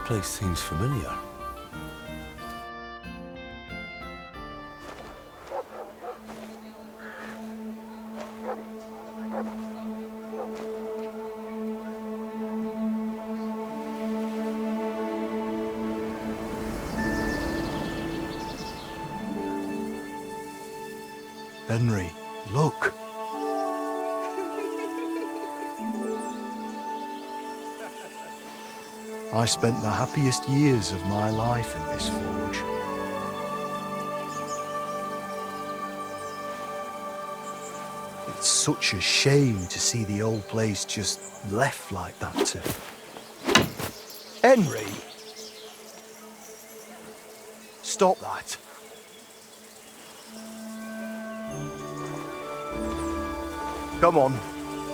place seems familiar. Henry, look. I spent the happiest years of my life in this forge. It's such a shame to see the old place just left like that to... Henry! Stop that. Come on,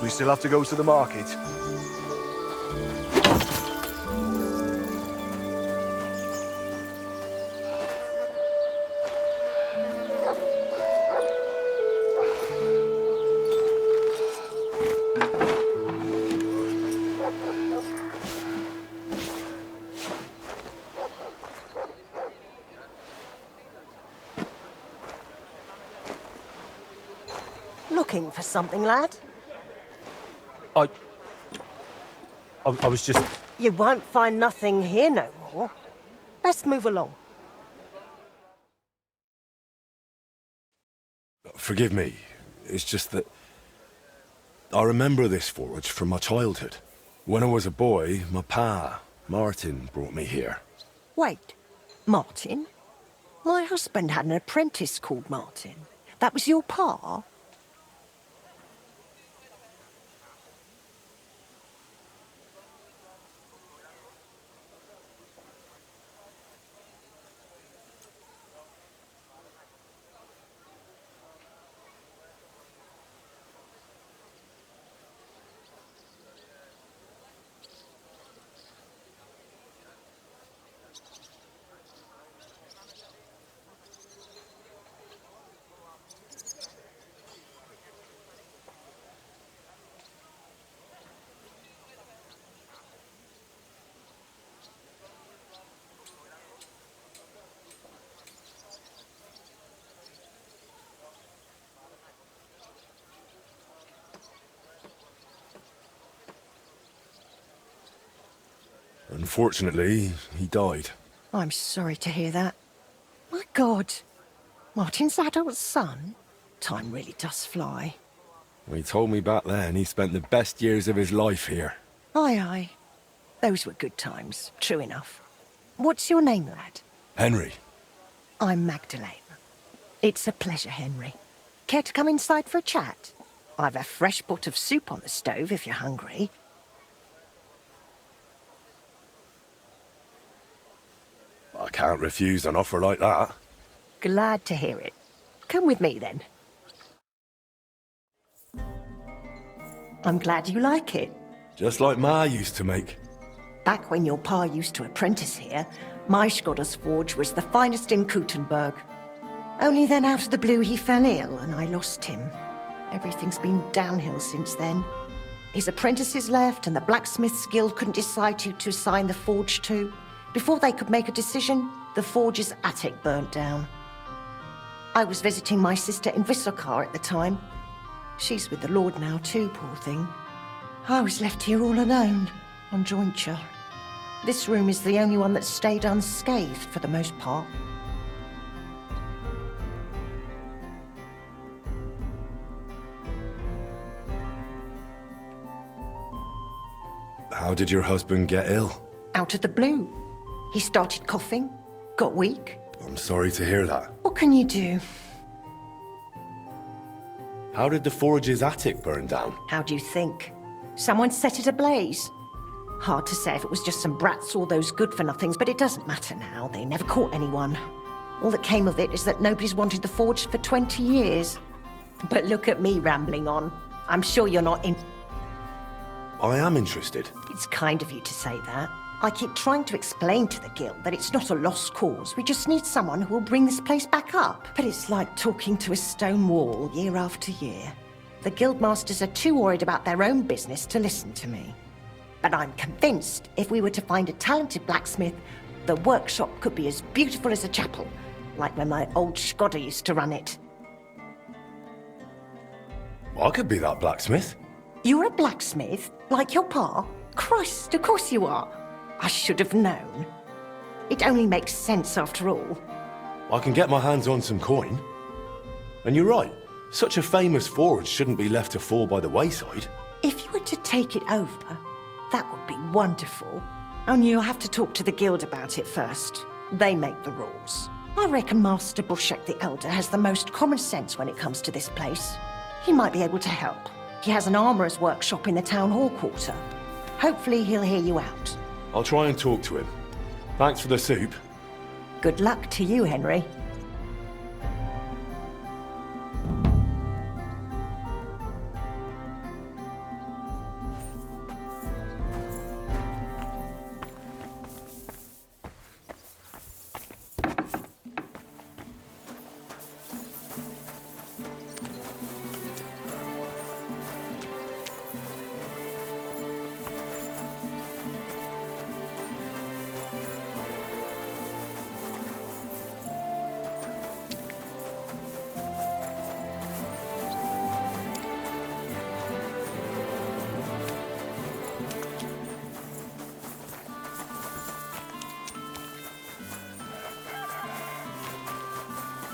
we still have to go to the market. Looking for something, lad? I was just... You won't find nothing here no more. Best move along. Forgive me. It's just that... I remember this forge from my childhood. When I was a boy, my pa, Martin, brought me here. Wait, Martin? My husband had an apprentice called Martin. That was your pa? Unfortunately, he died. I'm sorry to hear that. My God. Martin's adult son? Time really does fly. He told me back then he spent the best years of his life here. Aye, aye. Those were good times, true enough. What's your name, lad? Henry. I'm Magdalene. It's a pleasure, Henry. Care to come inside for a chat? I've a fresh pot of soup on the stove if you're hungry. I can't refuse an offer like that. Glad to hear it. Come with me, then. I'm glad you like it. Just like Ma used to make. Back when your pa used to apprentice here, my Skodder's forge was the finest in Kuttenberg. Only then out of the blue he fell ill and I lost him. Everything's been downhill since then. His apprentices left and the Blacksmiths Guild couldn't decide who to assign the forge to. Before they could make a decision, the forge's attic burnt down. I was visiting my sister in Visokar at the time. She's with the Lord now too, poor thing. I was left here all alone, on jointure. This room is the only one that stayed unscathed for the most part. How did your husband get ill? Out of the blue. He started coughing, got weak. I'm sorry to hear that. What can you do? How did the forge's attic burn down? How do you think? Someone set it ablaze. Hard to say if it was just some brats or those good-for-nothings, but it doesn't matter now. They never caught anyone. All that came of it is that nobody's wanted the forge for 20 years. But look at me rambling on. I'm sure you're not in... I am interested. It's kind of you to say that. I keep trying to explain to the Guild that it's not a lost cause. We just need someone who will bring this place back up. But it's like talking to a stone wall year after year. The Guildmasters are too worried about their own business to listen to me. But I'm convinced if we were to find a talented blacksmith, the workshop could be as beautiful as a chapel, like when my old Shkodder used to run it. I could be that blacksmith. You're a blacksmith? Like your pa? Christ, of course you are. I should have known. It only makes sense after all. I can get my hands on some coin. And you're right, such a famous forge shouldn't be left to fall by the wayside. If you were to take it over, that would be wonderful. Only you'll have to talk to the guild about it first. They make the rules. I reckon Master Bushek the Elder has the most common sense when it comes to this place. He might be able to help. He has an armourer's workshop in the town hall quarter. Hopefully he'll hear you out. I'll try and talk to him. Thanks for the soup. Good luck to you, Henry.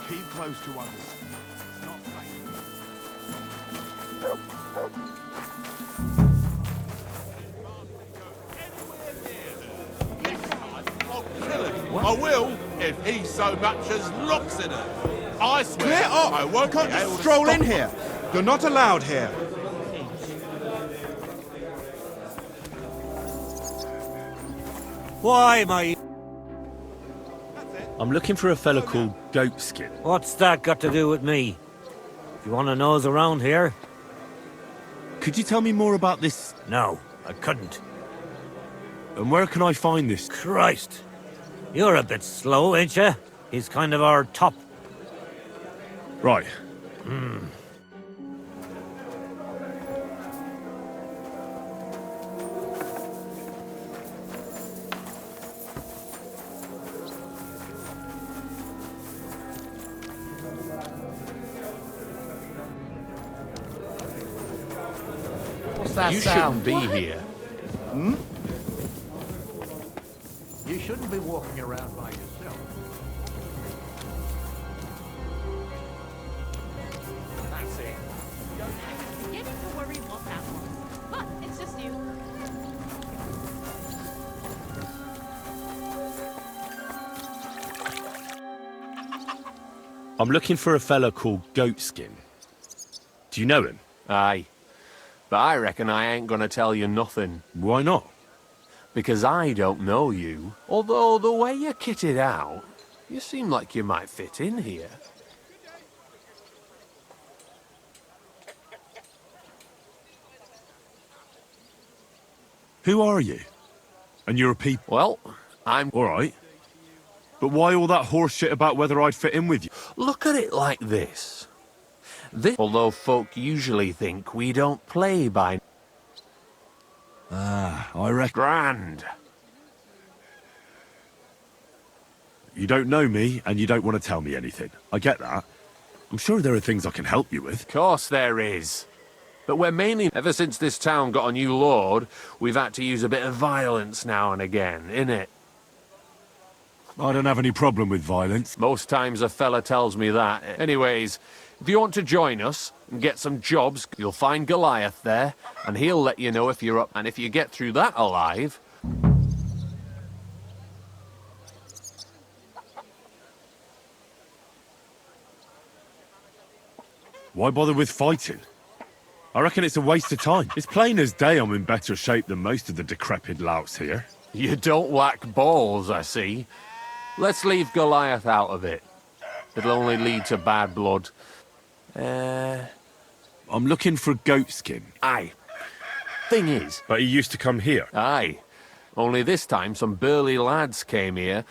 Keep close to others. It's not safe. I will if he so much as looks at her. I swear Clear up! I won't You can't be able just to stroll stop in here. You're not allowed here. Why, my... I'm looking for a fella called Goatskin. What's that got to do with me? If you want to nose around here? Could you tell me more about this? No, I couldn't. And where can I find this? Christ! You're a bit slow, ain't you? He's kind of our top. Right. What's that You sound? shouldn't be here. You shouldn't be walking around by yourself. That's it. Beginning to worry what that was. But it's just you. I'm looking for a fella called Goatskin. Do you know him? Aye. But I reckon I ain't gonna tell you nothing. Why not? Because I don't know you. Although the way you're kitted out, you seem like you might fit in here. Who are you? And you're a people. Well, I'm... All right. But why all that horse shit about whether I'd fit in with you? Look at it like this. Although folk usually think we don't play by... I reckon. Grand. You don't know me, and you don't want to tell me anything. I get that. I'm sure there are things I can help you with. Course there is. But we're mainly... Ever since this town got a new lord, we've had to use a bit of violence now and again, innit? I don't have any problem with violence. Most times a fella tells me that. Anyways, if you want to join us and get some jobs, you'll find Goliath there, and he'll let you know if you're up. And if you get through that alive... Why bother with fighting? I reckon it's a waste of time. It's plain as day I'm in better shape than most of the decrepit louts here. You don't whack balls, I see. Let's leave Goliath out of it. It'll only lead to bad blood. I'm looking for Goatskin. Aye. Thing is... But he used to come here. Aye. Only this time some burly lads came here.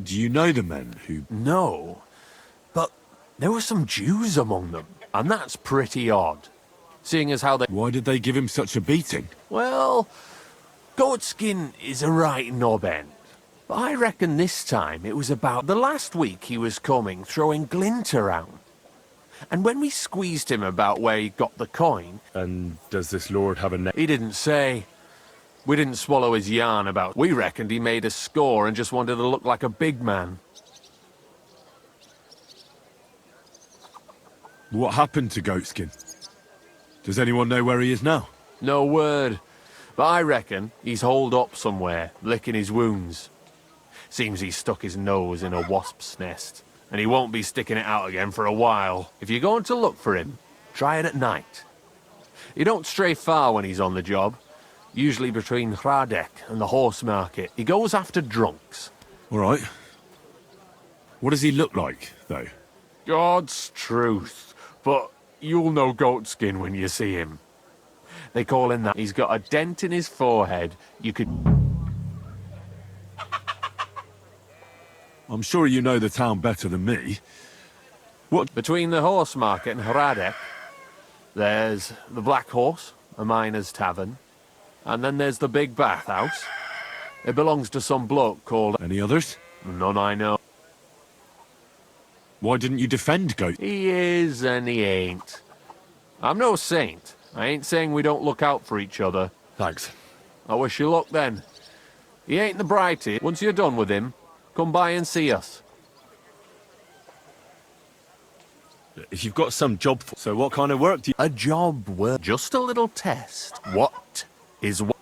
Do you know the men who... No. But there were some Jews among them. And that's pretty odd. seeing as how they... Why did they give him such a beating? Well, Goatskin is a right knob end. But I reckon this time it was about the last week he was coming, throwing glint around. And when we squeezed him about where he got the coin... And does this lord have a name? He didn't say. We didn't swallow his yarn about... We reckoned he made a score and just wanted to look like a big man. What happened to Goatskin? Does anyone know where he is now? No word. But I reckon he's holed up somewhere, licking his wounds. Seems he stuck his nose in a wasp's nest, and he won't be sticking it out again for a while. If you're going to look for him, try it at night. He don't stray far when he's on the job. Usually between Hradek and the horse market. He goes after drunks. All right. What does he look like, though? God's truth. But you'll know Goatskin when you see him. They call him that. He's got a dent in his forehead. You could... I'm sure you know the town better than me. What? Between the horse market and Hradek, there's the Black Horse, a miner's tavern, and then there's the big bathhouse. It belongs to some bloke called... Any others? None I know. Why didn't you defend Goat? He is and he ain't. I'm no saint. I ain't saying we don't look out for each other. Thanks. I wish you luck then. He ain't the brightest. Once you're done with him, come by and see us. If you've got some job for... So what kind of work do you... A job work. Just a little test. What is what?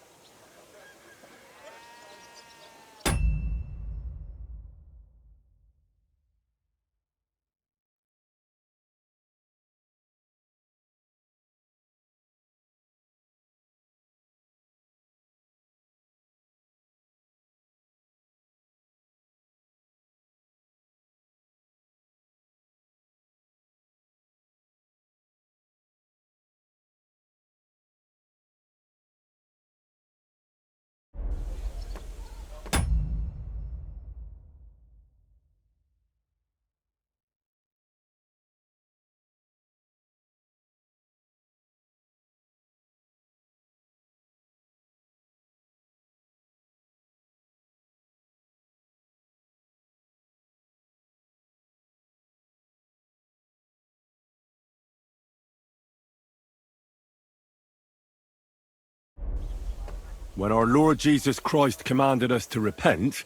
When our Lord Jesus Christ commanded us to repent,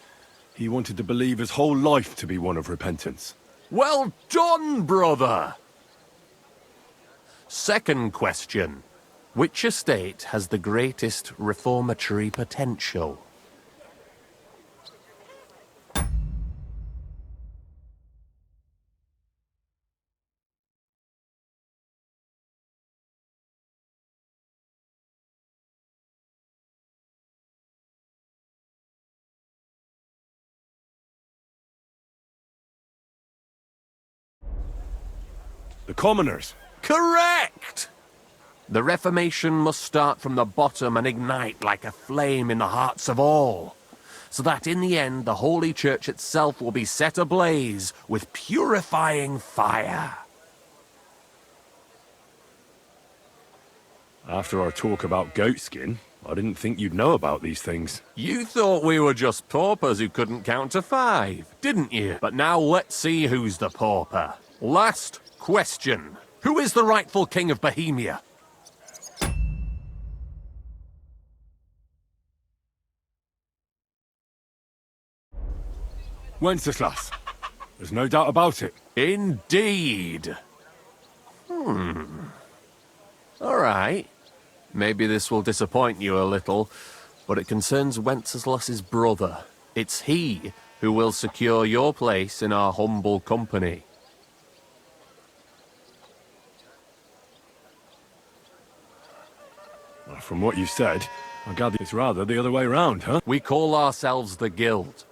he wanted to believe his whole life to be one of repentance. Well done, brother! Second question. Which estate has the greatest reformatory potential? The commoners. Correct! The Reformation must start from the bottom and ignite like a flame in the hearts of all, so that in the end the Holy Church itself will be set ablaze with purifying fire. After our talk about Goatskin, I didn't think you'd know about these things. You thought we were just paupers who couldn't count to 5, didn't you? But now let's see who's the pauper. Last question. Who is the rightful king of Bohemia? Wenceslas. There's no doubt about it. Indeed. All right. Maybe this will disappoint you a little, but it concerns Wenceslas's brother. It's he who will secure your place in our humble company. From what you said, I gather it's rather the other way round, huh? We call ourselves the Guild.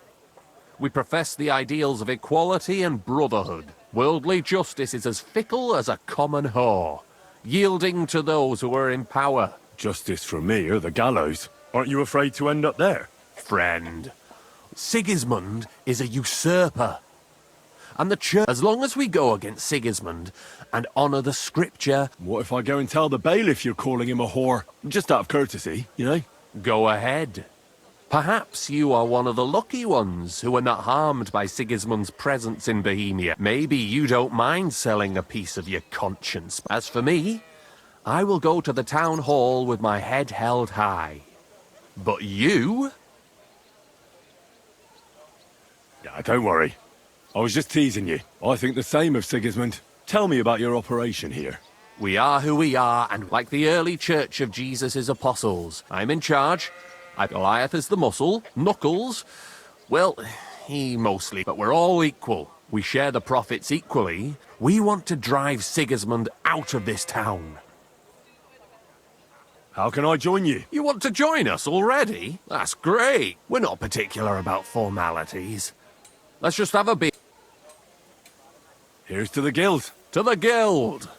We profess the ideals of equality and brotherhood. Worldly justice is as fickle as a common whore, yielding to those who are in power. Justice for me or the gallows. Aren't you afraid to end up there? Friend, Sigismund is a usurper. and the church. As long as we go against Sigismund and honour the scripture. What if I go and tell the bailiff you're calling him a whore? Just out of courtesy, you know? Go ahead. Perhaps you are one of the lucky ones who are not harmed by Sigismund's presence in Bohemia. Maybe you don't mind selling a piece of your conscience. As for me, I will go to the town hall with my head held high. But you? Yeah, don't worry. I was just teasing you. I think the same of Sigismund. Tell me about your operation here. We are who we are, and like the early church of Jesus' apostles, I'm in charge. Goliath is the muscle. Knuckles, well, he mostly, but we're all equal. We share the profits equally. We want to drive Sigismund out of this town. How can I join you? You want to join us already? That's great. We're not particular about formalities. Let's just have a beer. Here's to the guild. To the guild!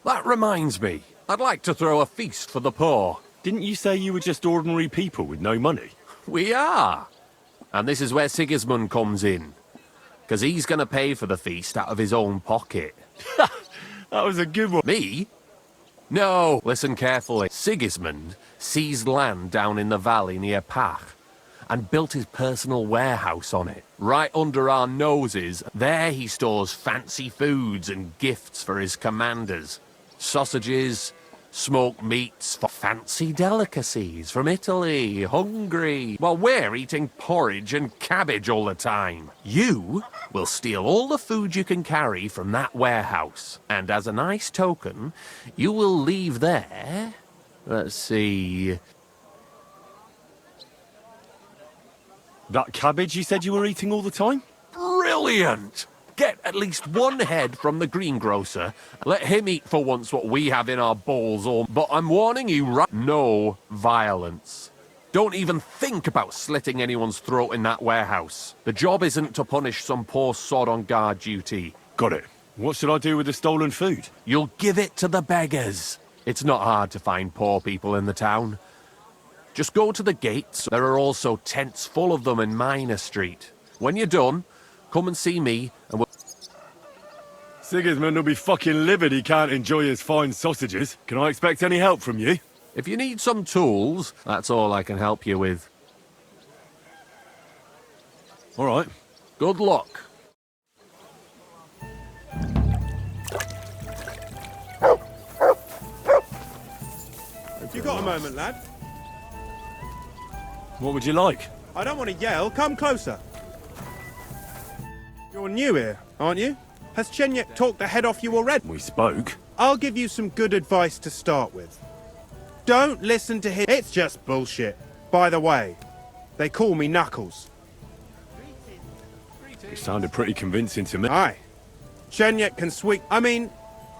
That reminds me, I'd like to throw a feast for the poor. Didn't you say you were just ordinary people with no money? We are. And this is where Sigismund comes in. Because he's going to pay for the feast out of his own pocket. That was a good one. Me? No, listen carefully. Sigismund seized land down in the valley near Pach and built his personal warehouse on it. Right under our noses, there he stores fancy foods and gifts for his commanders. Sausages, smoked meats, fancy delicacies from Italy, Hungary, while we're eating porridge and cabbage all the time. You will steal all the food you can carry from that warehouse, and as a nice token, you will leave there, let's see... That cabbage you said you were eating all the time? Brilliant! Get at least one head from the greengrocer. Let him eat for once what we have in our bowls, but I'm warning you right... No violence. Don't even think about slitting anyone's throat in that warehouse. The job isn't to punish some poor sod on guard duty. Got it. What should I do with the stolen food? You'll give it to the beggars. It's not hard to find poor people in the town. Just go to the gates. There are also tents full of them in Minor Street. When you're done, come and see me and we'll... Sigismund will be fucking livid he can't enjoy his fine sausages. Can I expect any help from you? If you need some tools, that's all I can help you with. All right. Good luck. You got a moment, lad? What would you like? I don't want to yell. Come closer. You're new here, aren't you? Has Chenyek talked the head off you already? We spoke. I'll give you some good advice to start with. Don't listen to him. It's just bullshit. By the way, they call me Knuckles. You sounded pretty convincing to me. Aye. Chenyek can sweep...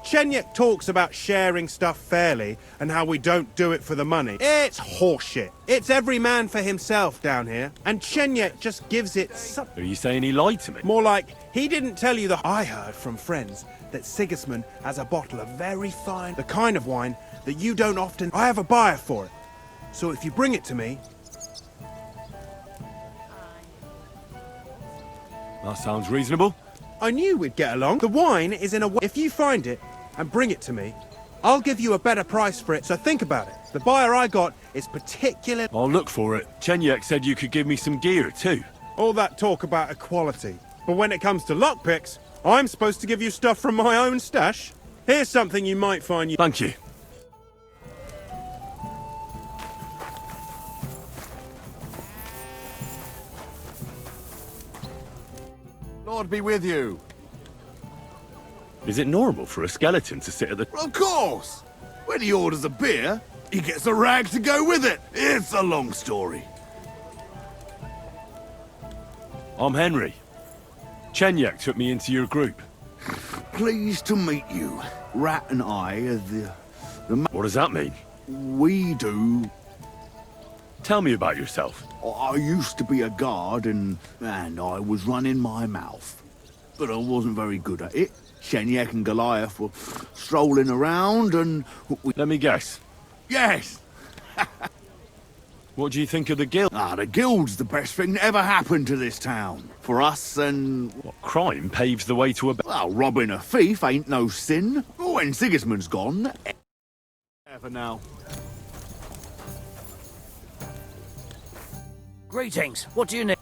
Chenyek talks about sharing stuff fairly and how we don't do it for the money. It's horseshit. It's every man for himself down here, and Chenyek just gives it Are you saying he lied to me? more like he didn't tell you the... I heard from friends that Sigismund has a bottle of very fine, the kind of wine that you don't often... I have a buyer for it. So if you bring it to me... That sounds reasonable. I knew we'd get along. The wine is in a... If you find it and bring it to me, I'll give you a better price for it, so think about it. The buyer I got is particular... I'll look for it. Chenyek said you could give me some gear too. All that talk about equality. But when it comes to lockpicks, I'm supposed to give you stuff from my own stash. Here's something you might find... Thank you. Lord be with you. Is it normal for a skeleton to sit at the... Of course! When he orders a beer, he gets a rag to go with it. It's a long story. I'm Henry. Chenyek took me into your group. Pleased to meet you. Rat and I are the What does that mean? we do... Tell me about yourself. I used to be a guard and I was running my mouth. But I wasn't very good at it. Chenyek and Goliath were strolling around and... Let me guess. Yes. What do you think of the guild? The guild's the best thing that ever happened to this town. For us and... What, crime paves the way to a... Well, robbing a thief ain't no sin. When Sigismund's gone... Ever now. Greetings. What do you need?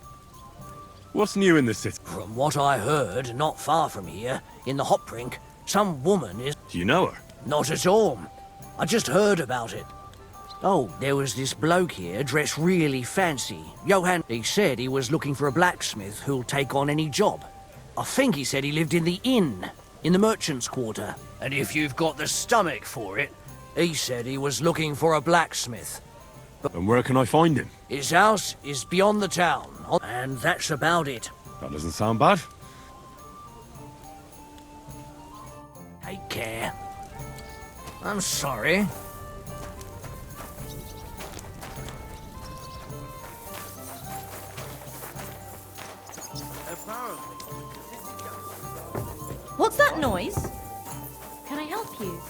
What's new in the city? From what I heard, not far from here, in the hop rink, some woman is... Do you know her? Not at all. I just heard about it. Oh, there was this bloke here dressed really fancy. Johann, he said he was looking for a blacksmith who'll take on any job. I think he said he lived in the inn, in the merchant's quarter. And if you've got the stomach for it, he said he was looking for a blacksmith. And where can I find him? His house is beyond the town, and that's about it. That doesn't sound bad. Take care. I'm sorry. What's that noise? Can I help you?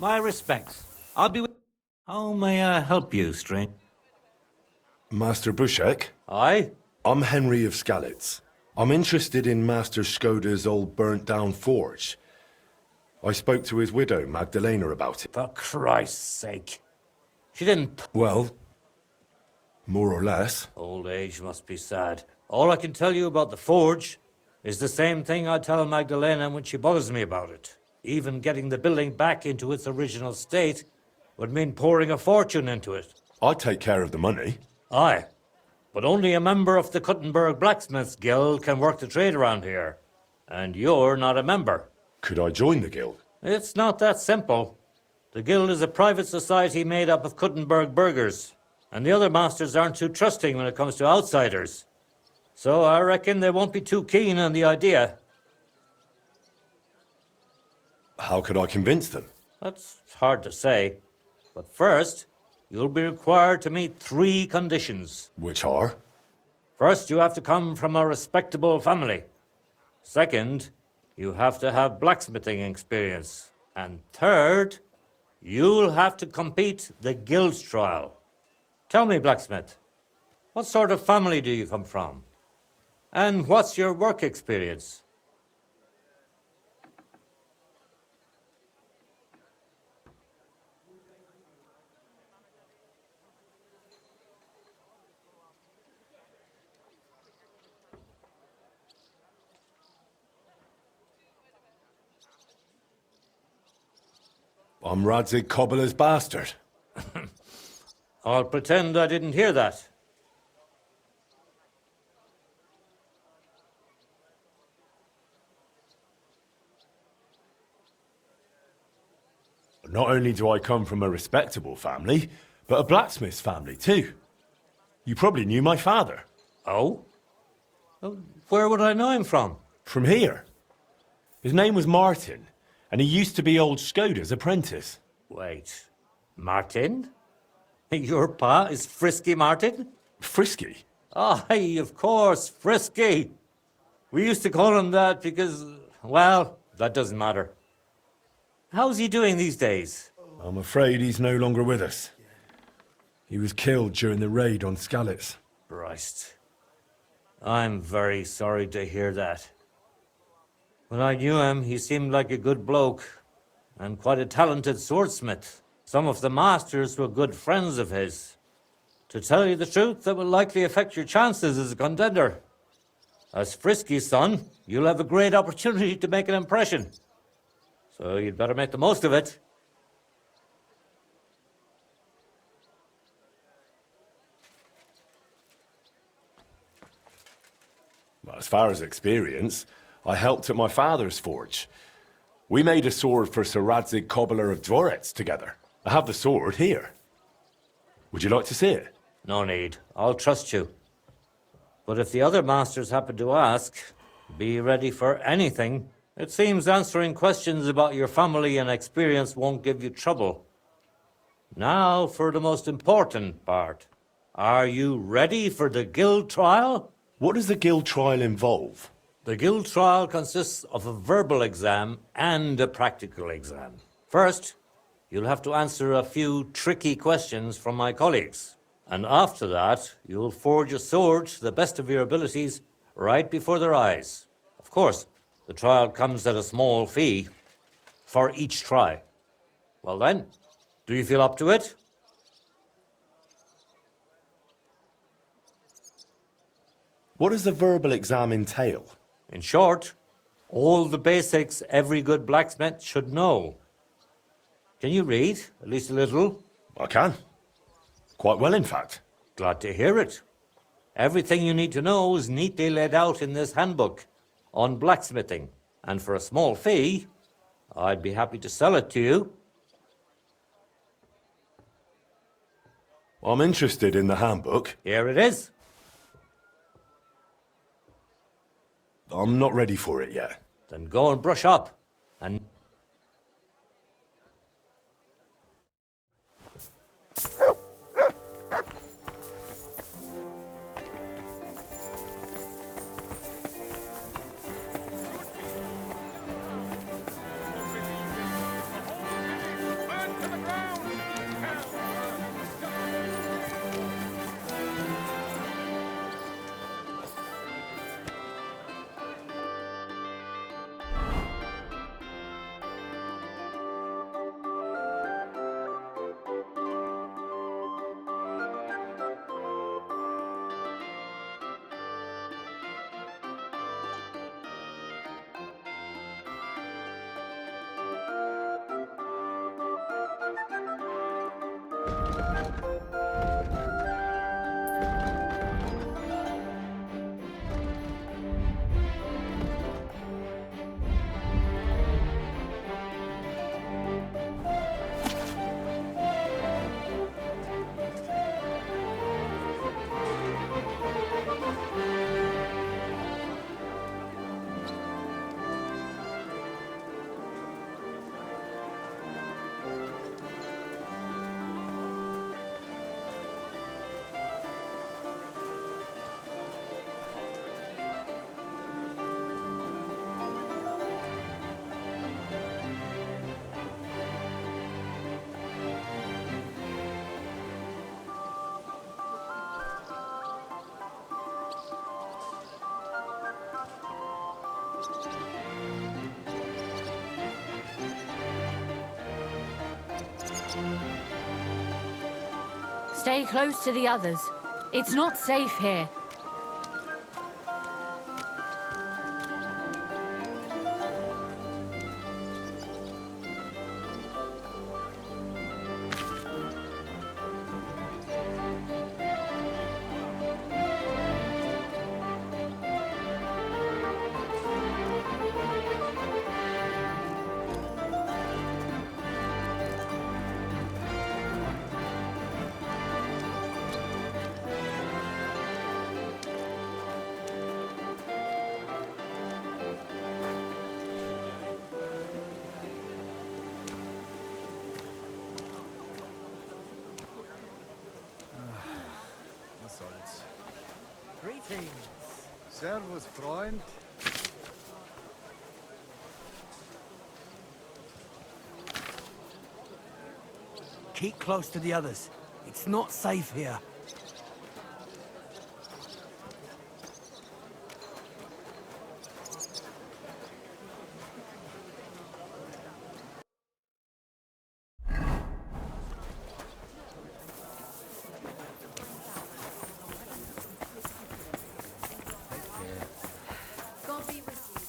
My respects. I'll be with... How may I help you, stranger? Master Bushek? Aye? I'm Henry of Skalitz. I'm interested in Master Skoda's old burnt-down forge. I spoke to his widow, Magdalena, about it. For Christ's sake. She didn't... Well, more or less. Old age must be sad. All I can tell you about the forge is the same thing I tell Magdalena when she bothers me about it. Even getting the building back into its original state would mean pouring a fortune into it. I'd take care of the money. Aye, but only a member of the Kuttenberg Blacksmiths Guild can work the trade around here. And you're not a member. Could I join the guild? It's not that simple. The guild is a private society made up of Kuttenberg burghers, and the other masters aren't too trusting when it comes to outsiders. So I reckon they won't be too keen on the idea. How could I convince them? That's hard to say. But first, you'll be required to meet 3 conditions. Which are? First, you have to come from a respectable family. Second, you have to have blacksmithing experience. And third, you'll have to compete the guild's trial. Tell me, blacksmith, what sort of family do you come from? And what's your work experience? I'm Radzig Cobbler's bastard. I'll pretend I didn't hear that. Not only do I come from a respectable family, but a blacksmith's family too. You probably knew my father. Oh? Where would I know him from? From here. His name was Martin, and he used to be old Skoda's apprentice. Wait, Martin? Your pa is Frisky Martin? Frisky? Aye, of course, Frisky. We used to call him that because, well, that doesn't matter. How's he doing these days? I'm afraid he's no longer with us. He was killed during the raid on Skalitz. Christ. I'm very sorry to hear that. When I knew him, he seemed like a good bloke and quite a talented swordsmith. Some of the masters were good friends of his. To tell you the truth, that will likely affect your chances as a contender. As Frisky's son, you'll have a great opportunity to make an impression. So you'd better make the most of it. Well, as far as experience, I helped at my father's forge. We made a sword for Sir Radzig Cobbler of Dvorets together. I have the sword here. Would you like to see it? No need. I'll trust you. But if the other masters happen to ask, be ready for anything. It seems answering questions about your family and experience won't give you trouble. Now for the most important part. Are you ready for the guild trial? What does the guild trial involve? The guild trial consists of a verbal exam and a practical exam. First, you'll have to answer a few tricky questions from my colleagues. And after that, you'll forge a sword to the best of your abilities right before their eyes. Of course, the trial comes at a small fee for each try. Well then, do you feel up to it? What does the verbal exam entail? In short, all the basics every good blacksmith should know. Can you read, at least a little? I can. Quite well, in fact. Glad to hear it. Everything you need to know is neatly laid out in this handbook on blacksmithing. And for a small fee, I'd be happy to sell it to you. I'm interested in the handbook. Here it is. I'm not ready for it yet. Then go and brush up. And Stay close to the others. It's not safe here. Greetings. Servus, Freund. Keep close to the others. It's not safe here. God be with you.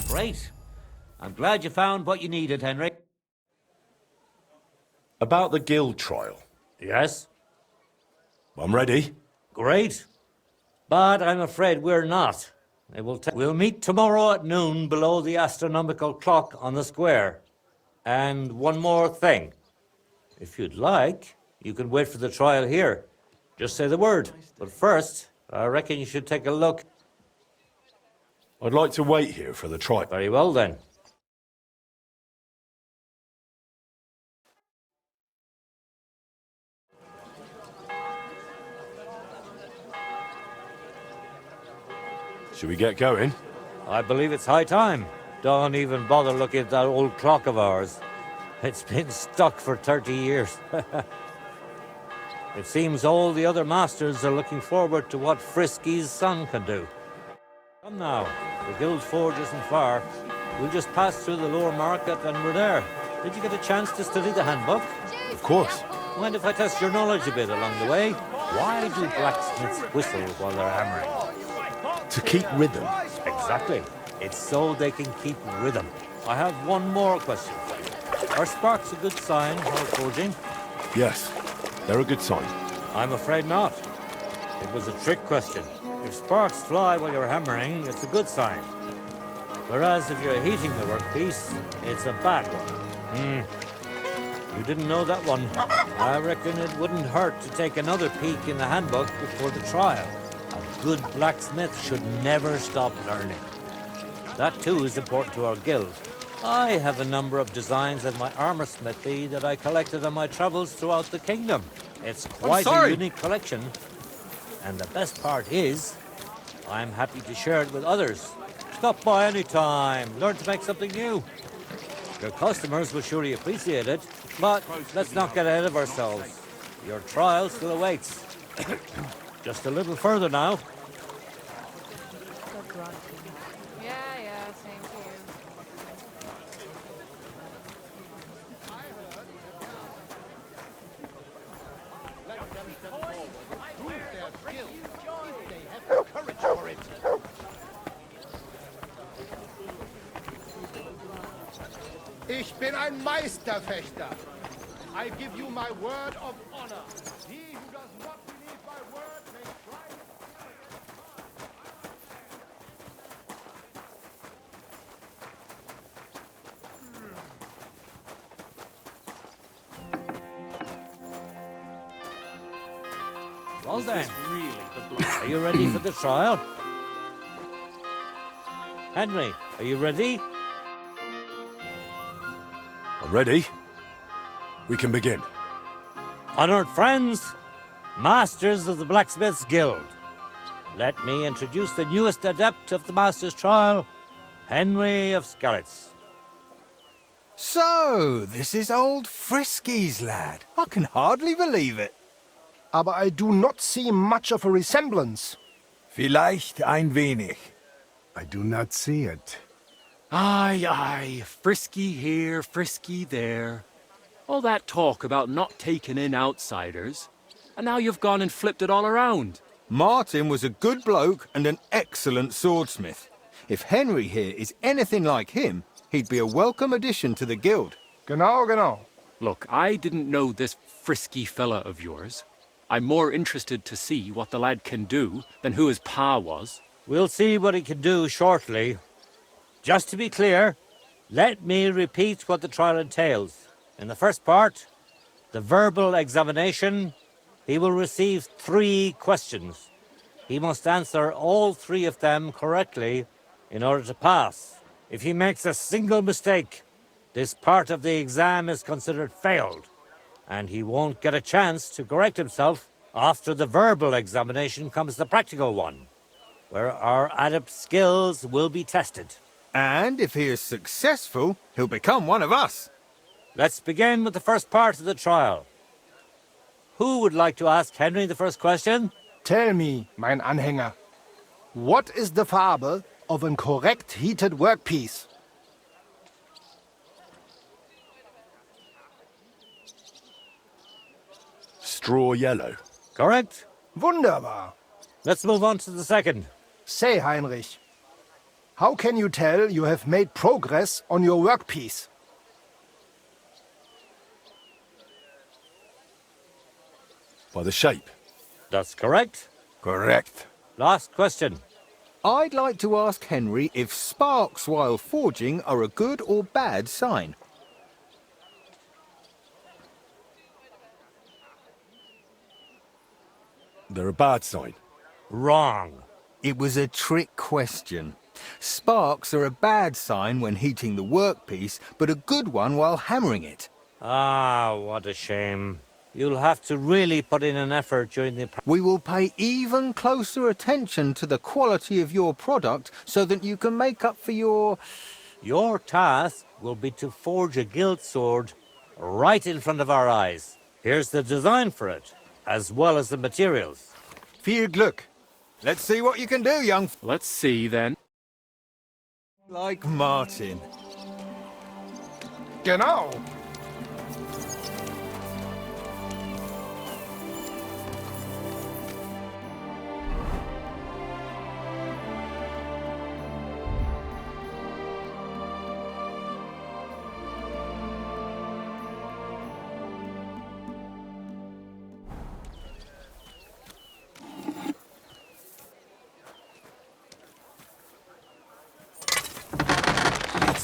Great. I'm glad you found what you needed, Henry. About the guild trial. Yes? I'm ready. Great. But I'm afraid we're not. We'll meet tomorrow at noon below the astronomical clock on the square. And one more thing. If you'd like, you can wait for the trial here. Just say the word. But first, I reckon you should take a look. I'd like to wait here for the trial. Very well, then. Should we get going? I believe it's high time. Don't even bother looking at that old clock of ours. It's been stuck for 30 years. It seems all the other masters are looking forward to what Frisky's son can do. Come now, the guild forge isn't far. We'll just pass through the lower market and we're there. Did you get a chance to study the handbook? Of course. Mind if I test your knowledge a bit along the way? Why do blacksmiths whistle while they're hammering? To keep rhythm. Exactly. It's so they can keep rhythm. I have one more question for you. Are sparks a good sign while forging? Yes, they're a good sign. I'm afraid not. It was a trick question. If sparks fly while you're hammering, it's a good sign. Whereas if you're heating the workpiece, it's a bad one. You didn't know that one. I reckon it wouldn't hurt to take another peek in the handbook before the trial. A good blacksmith should never stop learning. That too is important to our guild. I have a number of designs in my armor smithy that I collected on my travels throughout the kingdom. It's quite a unique collection. And the best part is, I'm happy to share it with others. Stop by any time. Learn to make something new. Your customers will surely appreciate it, but let's not get ahead of ourselves. Your trial still awaits. Just a little further now. Yeah, same to you. Ich bin ein Meisterfechter. I give you my word of honor. He who does not believe my word may try Well then, are you ready for the trial? Henry, are you ready? I'm ready. We can begin. Honored friends, masters of the Blacksmiths Guild, let me introduce the newest adept of the Master's Trial, Henry of Skalitz. So, this is old Frisky's lad. I can hardly believe it. Aber I do not see much of a resemblance. Vielleicht ein wenig. I do not see it. Aye, aye, Frisky here, Frisky there. All that talk about not taking in outsiders, and now you've gone and flipped it all around. Martin was a good bloke and an excellent swordsmith. If Henry here is anything like him, he'd be a welcome addition to the guild. Genau, genau. Look, I didn't know this Frisky fella of yours. I'm more interested to see what the lad can do than who his pa was. We'll see what he can do shortly. Just to be clear, let me repeat what the trial entails. In the first part, the verbal examination, he will receive 3 questions. He must answer all 3 of them correctly in order to pass. If he makes a single mistake, this part of the exam is considered failed, and he won't get a chance to correct himself. After the verbal examination comes the practical one, where our adept skills will be tested. And if he is successful, he'll become one of us. Let's begin with the first part of the trial. Who would like to ask Henry the first question? Tell me, mein Anhänger, what is the Farbe of a correct heated workpiece? Straw yellow. Correct? Wunderbar. Let's move on to the second. Say, Heinrich, how can you tell you have made progress on your workpiece? By the shape. That's correct. Correct. Last question. I'd like to ask Henry if sparks while forging are a good or bad sign. They're a bad sign. Wrong. It was a trick question. Sparks are a bad sign when heating the workpiece, but a good one while hammering it. Ah, what a shame. You'll have to really put in an effort during the... We will pay even closer attention to the quality of your product so that you can make up for your... Your task will be to forge a guild sword right in front of our eyes. Here's the design for it, as well as the materials. Viel Glück. Let's see what you can do, young... Let's see, then. Like Martin. Genau.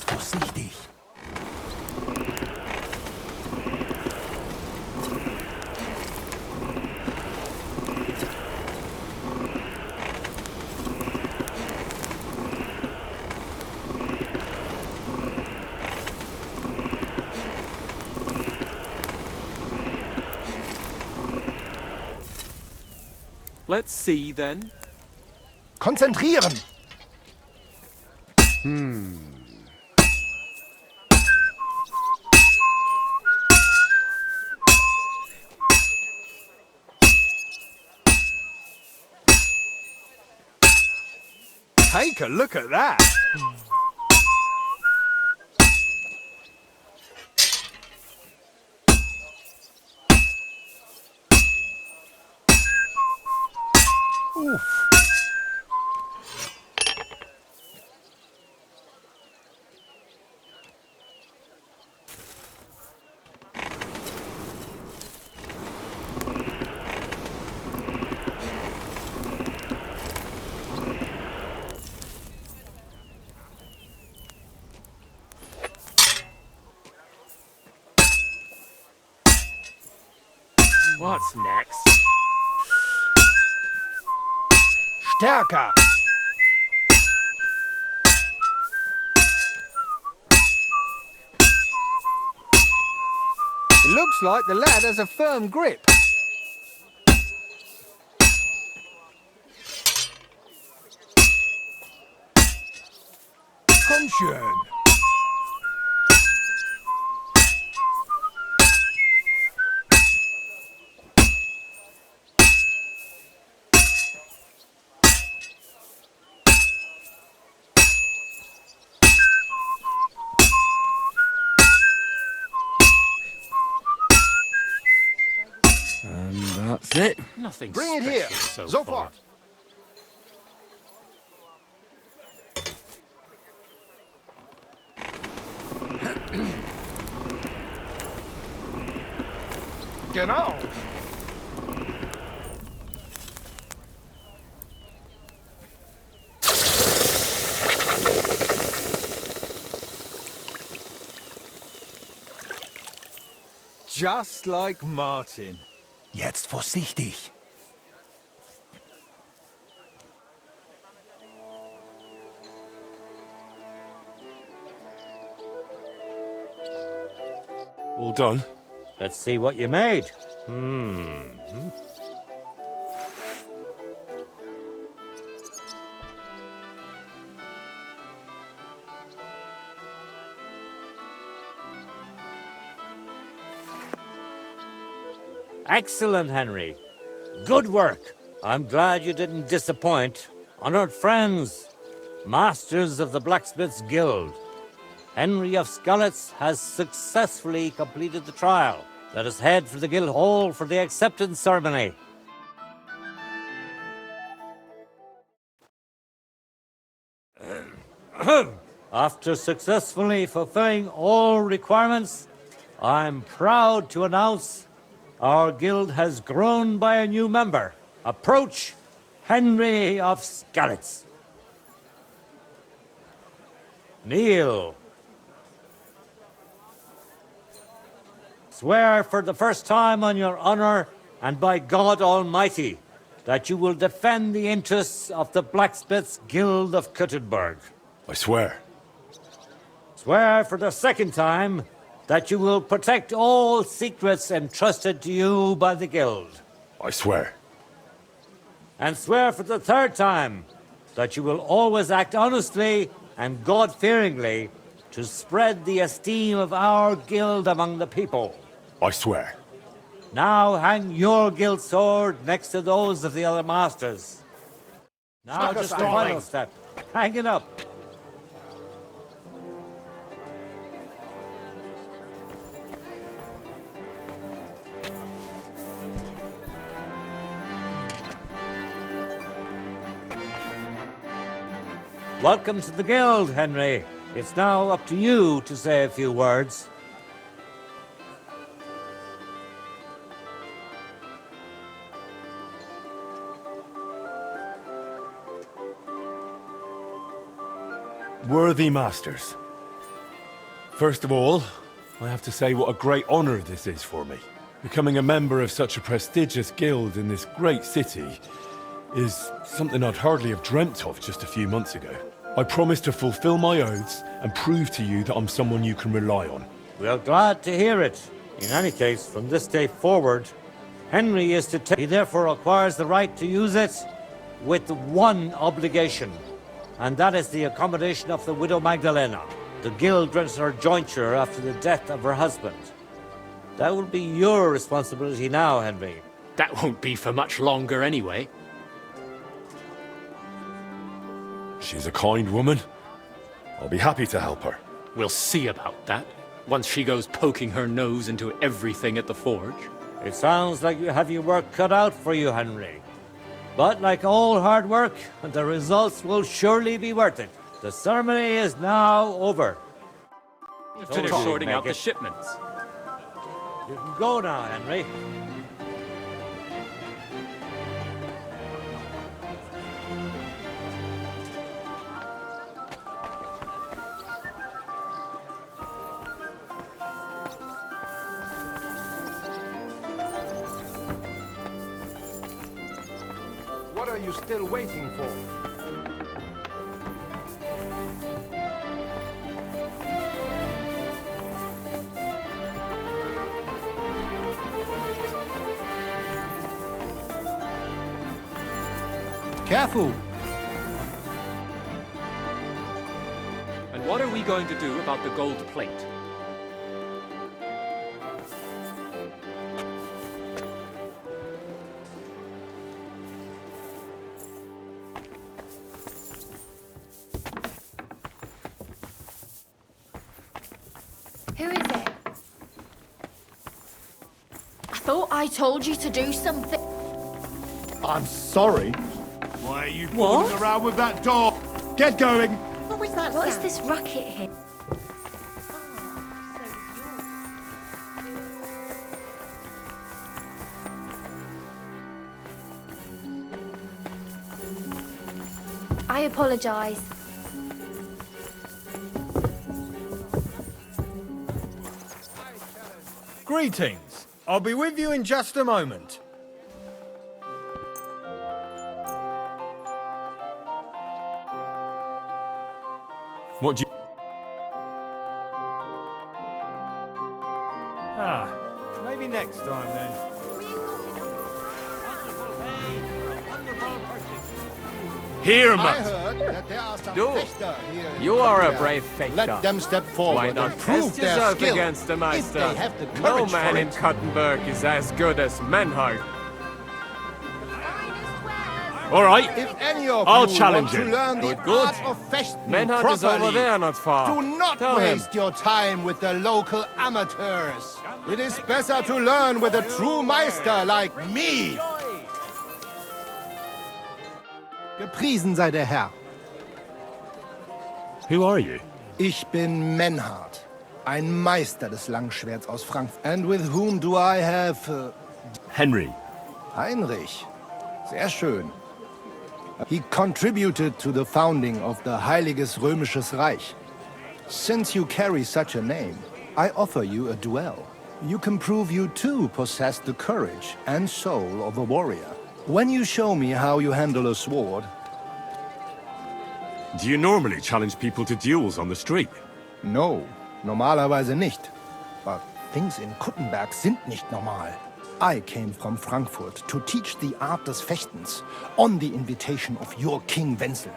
Vorsichtig. Let's see, then. Konzentrieren. Take a look at that. Oof. What's next? Stärker. It looks like the lad has a firm grip. Komm schön. That's it. Nothing Bring it here. special so Sofort. far. Genau. Just like Martin. Jetzt vorsichtig. All done? Let's see what you made. Excellent, Henry. Good work. I'm glad you didn't disappoint. Honored friends, masters of the Blacksmith's Guild, Henry of Skalitz has successfully completed the trial. Let us head for the guild hall for the acceptance ceremony. After successfully fulfilling all requirements, I'm proud to announce our guild has grown by a new member. Approach Henry of Skalitz. Kneel. Swear for the first time on your honor and by God Almighty that you will defend the interests of the Blacksmiths Guild of Kuttenberg. I swear. Swear for the second time that you will protect all secrets entrusted to you by the Guild. I swear. And swear for the third time that you will always act honestly and God-fearingly to spread the esteem of our guild among the people. I swear. Now hang your guild sword next to those of the other masters. Now just the final step. Hang it up. Welcome to the guild, Henry. It's now up to you to say a few words. Worthy masters. First of all, I have to say what a great honor this is for me. Becoming a member of such a prestigious guild in this great city is something I'd hardly have dreamt of just a few months ago. I promise to fulfill my oaths and prove to you that I'm someone you can rely on. We are glad to hear it. In any case, from this day forward, Henry is to take. He therefore acquires the right to use it with one obligation, and that is the accommodation of the widow Magdalena. The guild grants her jointure after the death of her husband. That will be your responsibility now, Henry. That won't be for much longer anyway. She's a kind woman. I'll be happy to help her. We'll see about that, once she goes poking her nose into everything at the forge. It sounds like you have your work cut out for you, Henry. But like all hard work, the results will surely be worth it. The ceremony is now over. Finish sorting out the shipments. You can go now, Henry. What are you still waiting for? Careful! And what are we going to do about the gold plate? Who is it? I thought I told you to do something. I'm sorry. Why are you fooling around with that door? Get going. What was that What is sound? this racket here? I apologize. Greetings. I'll be with you in just a moment. What do you... Maybe next time then. Here, I Matt. heard that there are some Du, Fechter here. in you are a Kuttenberg. brave Fechter. Let them step forward Why not and prove test their yourself skill. against the If Meister? they have the No courage man for in it. Kuttenberg is as good as Menhard. All right. If any of I'll you challenge want him. to learn the Good. art of fechten Menhard is over properly, there, not far. do not Tell him. waste your time with the local amateurs. It is better to learn with a true Meister like me. Gepriesen sei der Herr. Who are you? Ich bin Menhard, ein Meister des Langschwerts aus Frankfurt. And with whom do I have... Henry. Heinrich. Sehr schön. He contributed to the founding of the Heiliges Römisches Reich. Since you carry such a name, I offer you a duel. You can prove you too possess the courage and soul of a warrior. When you show me how you handle a sword... Do you normally challenge people to duels on the street? No, normalerweise nicht. But things in Kuttenberg sind nicht normal. I came from Frankfurt to teach the art des Fechtens on the invitation of your King Wenzel.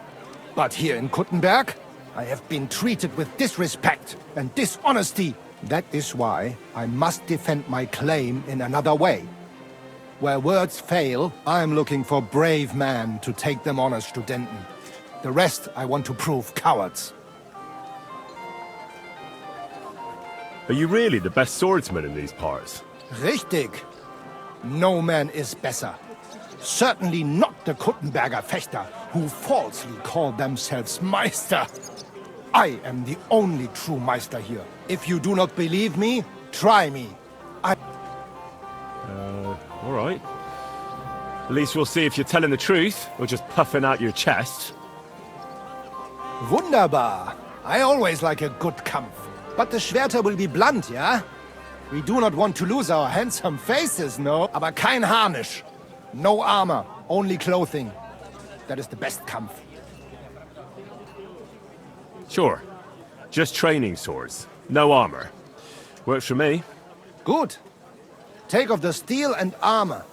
But here in Kuttenberg, I have been treated with disrespect and dishonesty. That is why I must defend my claim in another way. Where words fail, I am looking for brave men to take them on as Studenten. The rest I want to prove cowards. Are you really the best swordsman in these parts? Richtig. No man is better. Certainly not the Kuttenberger Fechter, who falsely call themselves Meister. I am the only true Meister here. If you do not believe me, try me. All right. At least we'll see if you're telling the truth, or just puffing out your chest. Wunderbar. I always like a good Kampf. But the Schwerter will be blunt, yeah? We do not want to lose our handsome faces, no? Aber kein Harnisch. No armor, only clothing. That is the best Kampf. Sure. Just training swords. No armor. Works for me. Good. Take off the steel and armor.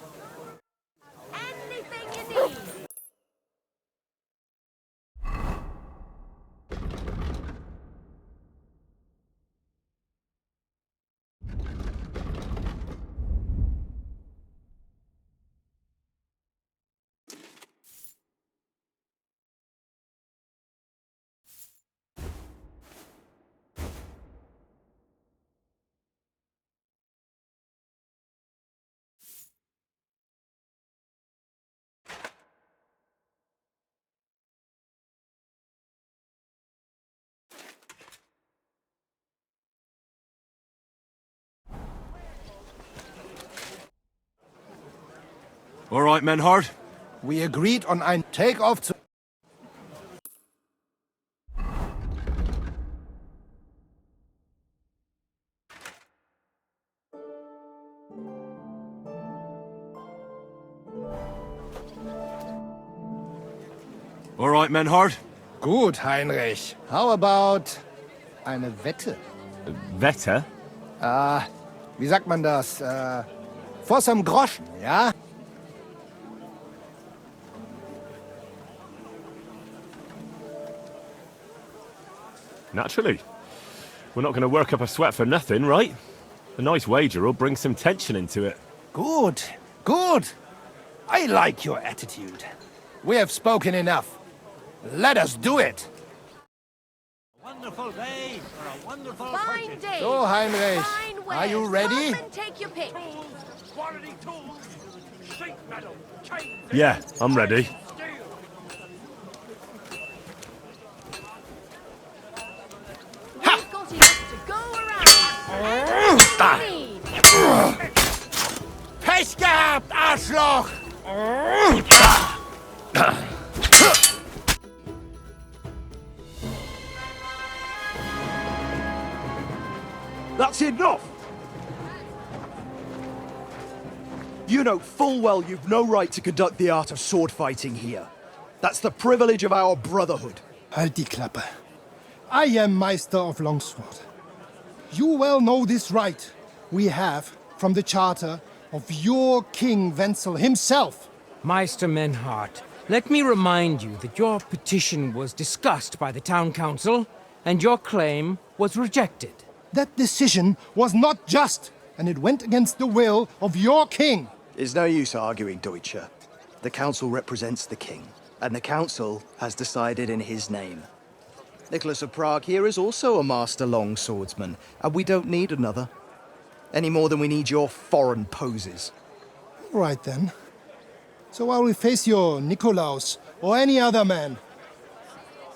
All right, Menhard. We agreed on ein Take-off zu... All right, Menhard. Gut, Heinrich. How about eine Wette? Wette? Wie sagt man das? For some Groschen, ja? Naturally. We're not going to work up a sweat for nothing, right? A nice wager will bring some tension into it. Good, good. I like your attitude. We have spoken enough. Let us do it. Wonderful day for a wonderful Fine day. So, Heinrich, Fine are you wares. ready? Come and take your pick. Quality tools, sheet metal, Yeah, I'm ready. Pech gehabt, Arschloch! That's enough! You know full well you've no right to conduct the art of sword fighting here. That's the privilege of our brotherhood. Halt die Klappe. I am Meister of Longsword. You well know this right we have from the charter of your King Wenzel himself. Meister Menhart, let me remind you that your petition was discussed by the town council, and your claim was rejected. That decision was not just, and it went against the will of your king. It's no use arguing, Deutscher. The council represents the king, and the council has decided in his name. Nicholas of Prague here is also a master longswordsman, and we don't need another. Any more than we need your foreign poses. All right then. So while we face your Nikolaus or any other man,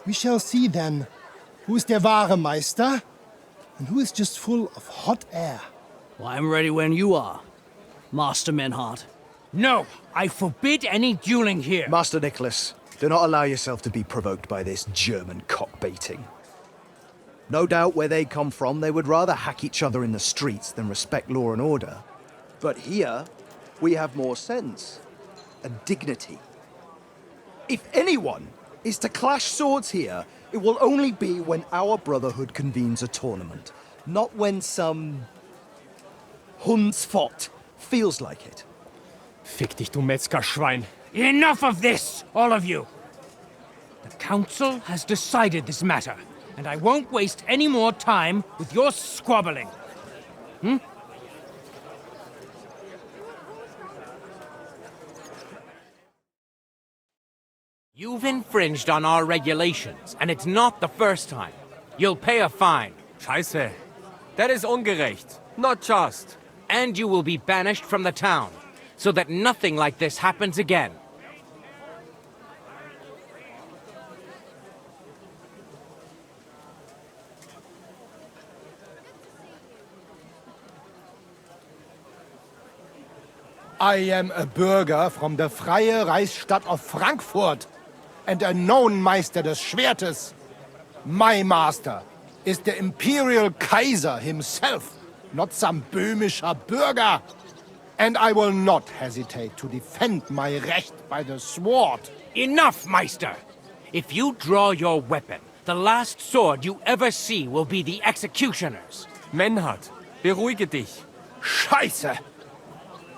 we shall see then who is der wahre Meister and who is just full of hot air. Well, I'm ready when you are, Master Menhart. No, I forbid any dueling here. Master Nicholas, do not allow yourself to be provoked by this German cock-baiting. No doubt where they come from, they would rather hack each other in the streets than respect law and order. But here, we have more sense and dignity. If anyone is to clash swords here, it will only be when our brotherhood convenes a tournament, not when some Hundsfott feels like it. Fick dich, du Metzgerschwein. Enough of this, all of you! The council has decided this matter, and I won't waste any more time with your squabbling. You've infringed on our regulations, and it's not the first time. You'll pay a fine. Scheiße. That is ungerecht. Not just. And you will be banished from the town, so that nothing like this happens again. I am a Bürger from the Freie Reichsstadt of Frankfurt and a known Meister des Schwertes. My master is the Imperial Kaiser himself, not some böhmischer Bürger. And I will not hesitate to defend my Recht by the sword. Enough, Meister! If you draw your weapon, the last sword you ever see will be the executioner's. Menhart, beruhige dich. Scheiße!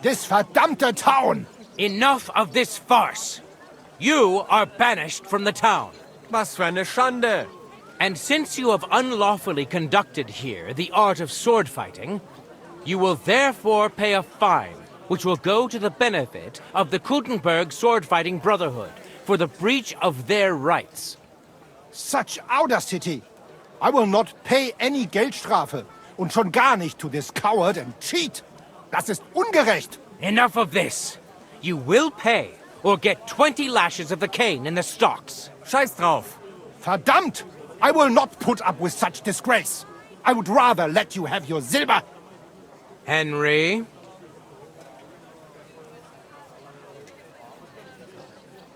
This verdammte town! Enough of this farce! You are banished from the town. Was für eine Schande! And since you have unlawfully conducted here the art of sword fighting, you will therefore pay a fine, which will go to the benefit of the Kuttenberg Sword-Fighting Brotherhood for the breach of their rights. Such audacity! I will not pay any Geldstrafe, und schon gar nicht to this coward and cheat! Das ist ungerecht! Enough of this! You will pay, or get 20 lashes of the cane in the stocks. Scheiß drauf! Verdammt! I will not put up with such disgrace! I would rather let you have your silber! Henry?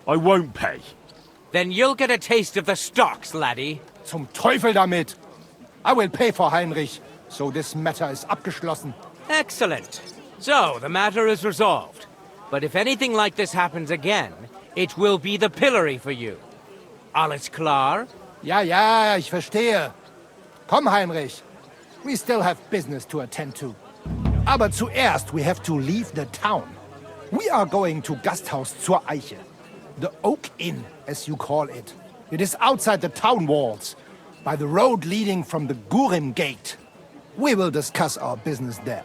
I won't pay. Then you'll get a taste of the stocks, laddie. Zum Teufel damit! I will pay for Heinrich, so this matter is abgeschlossen. Excellent. So, the matter is resolved. But if anything like this happens again, it will be the pillory for you. Alles klar? Ja, ich verstehe. Komm, Heinrich. We still have business to attend to. Aber zuerst we have to leave the town. We are going to Gasthaus zur Eiche. The Oak Inn, as you call it. It is outside the town walls, by the road leading from the Gurim Gate. We will discuss our business there.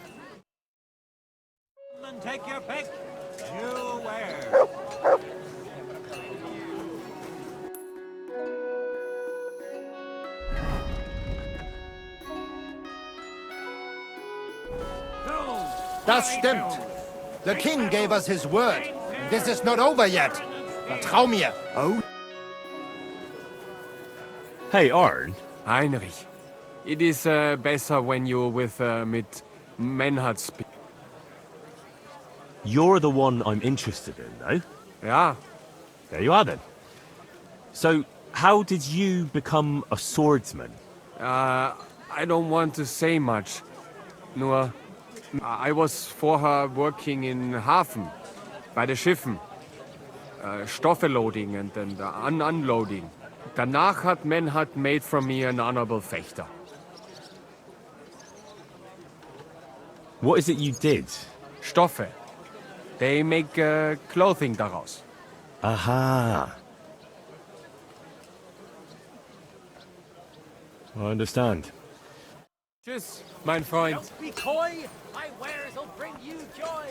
Take your pick. You where? Das stimmt. The king gave us his word. This is not over yet. Vertrau mir. Oh? Hey, Arn. Heinrich, it is better when you're with mit Menhard speak. You're the one I'm interested in, though. Yeah. There you are, then. So, how did you become a swordsman? I don't want to say much. Nur, I was vorher working in Hafen, bei den Schiffen. Stoffe loading and then unloading. Danach hat Menhard made from me an honorable fechter. What is it you did? Stoffe. They make clothing daraus. Aha. I understand. Tschüss, mein Freund. Don't be coy. My wares will bring you joy.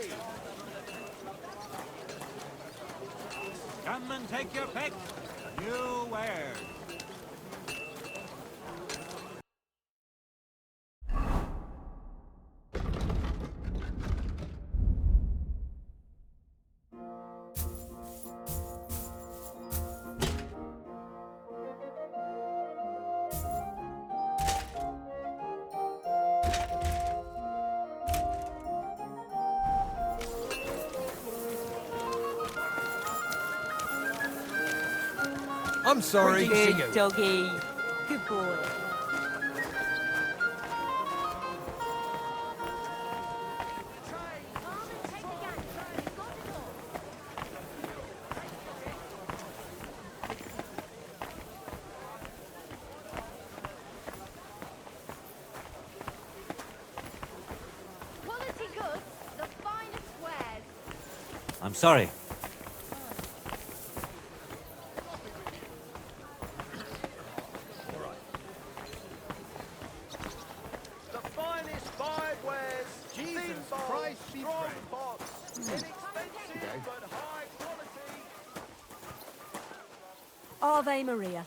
Come and take your pick. New wares. I'm sorry. Good doggy. Good boy. Quality goods, the finest wares. I'm sorry. The finest five wares. Jesus Christ, strong box. Inexpensive but high quality. Ave Maria.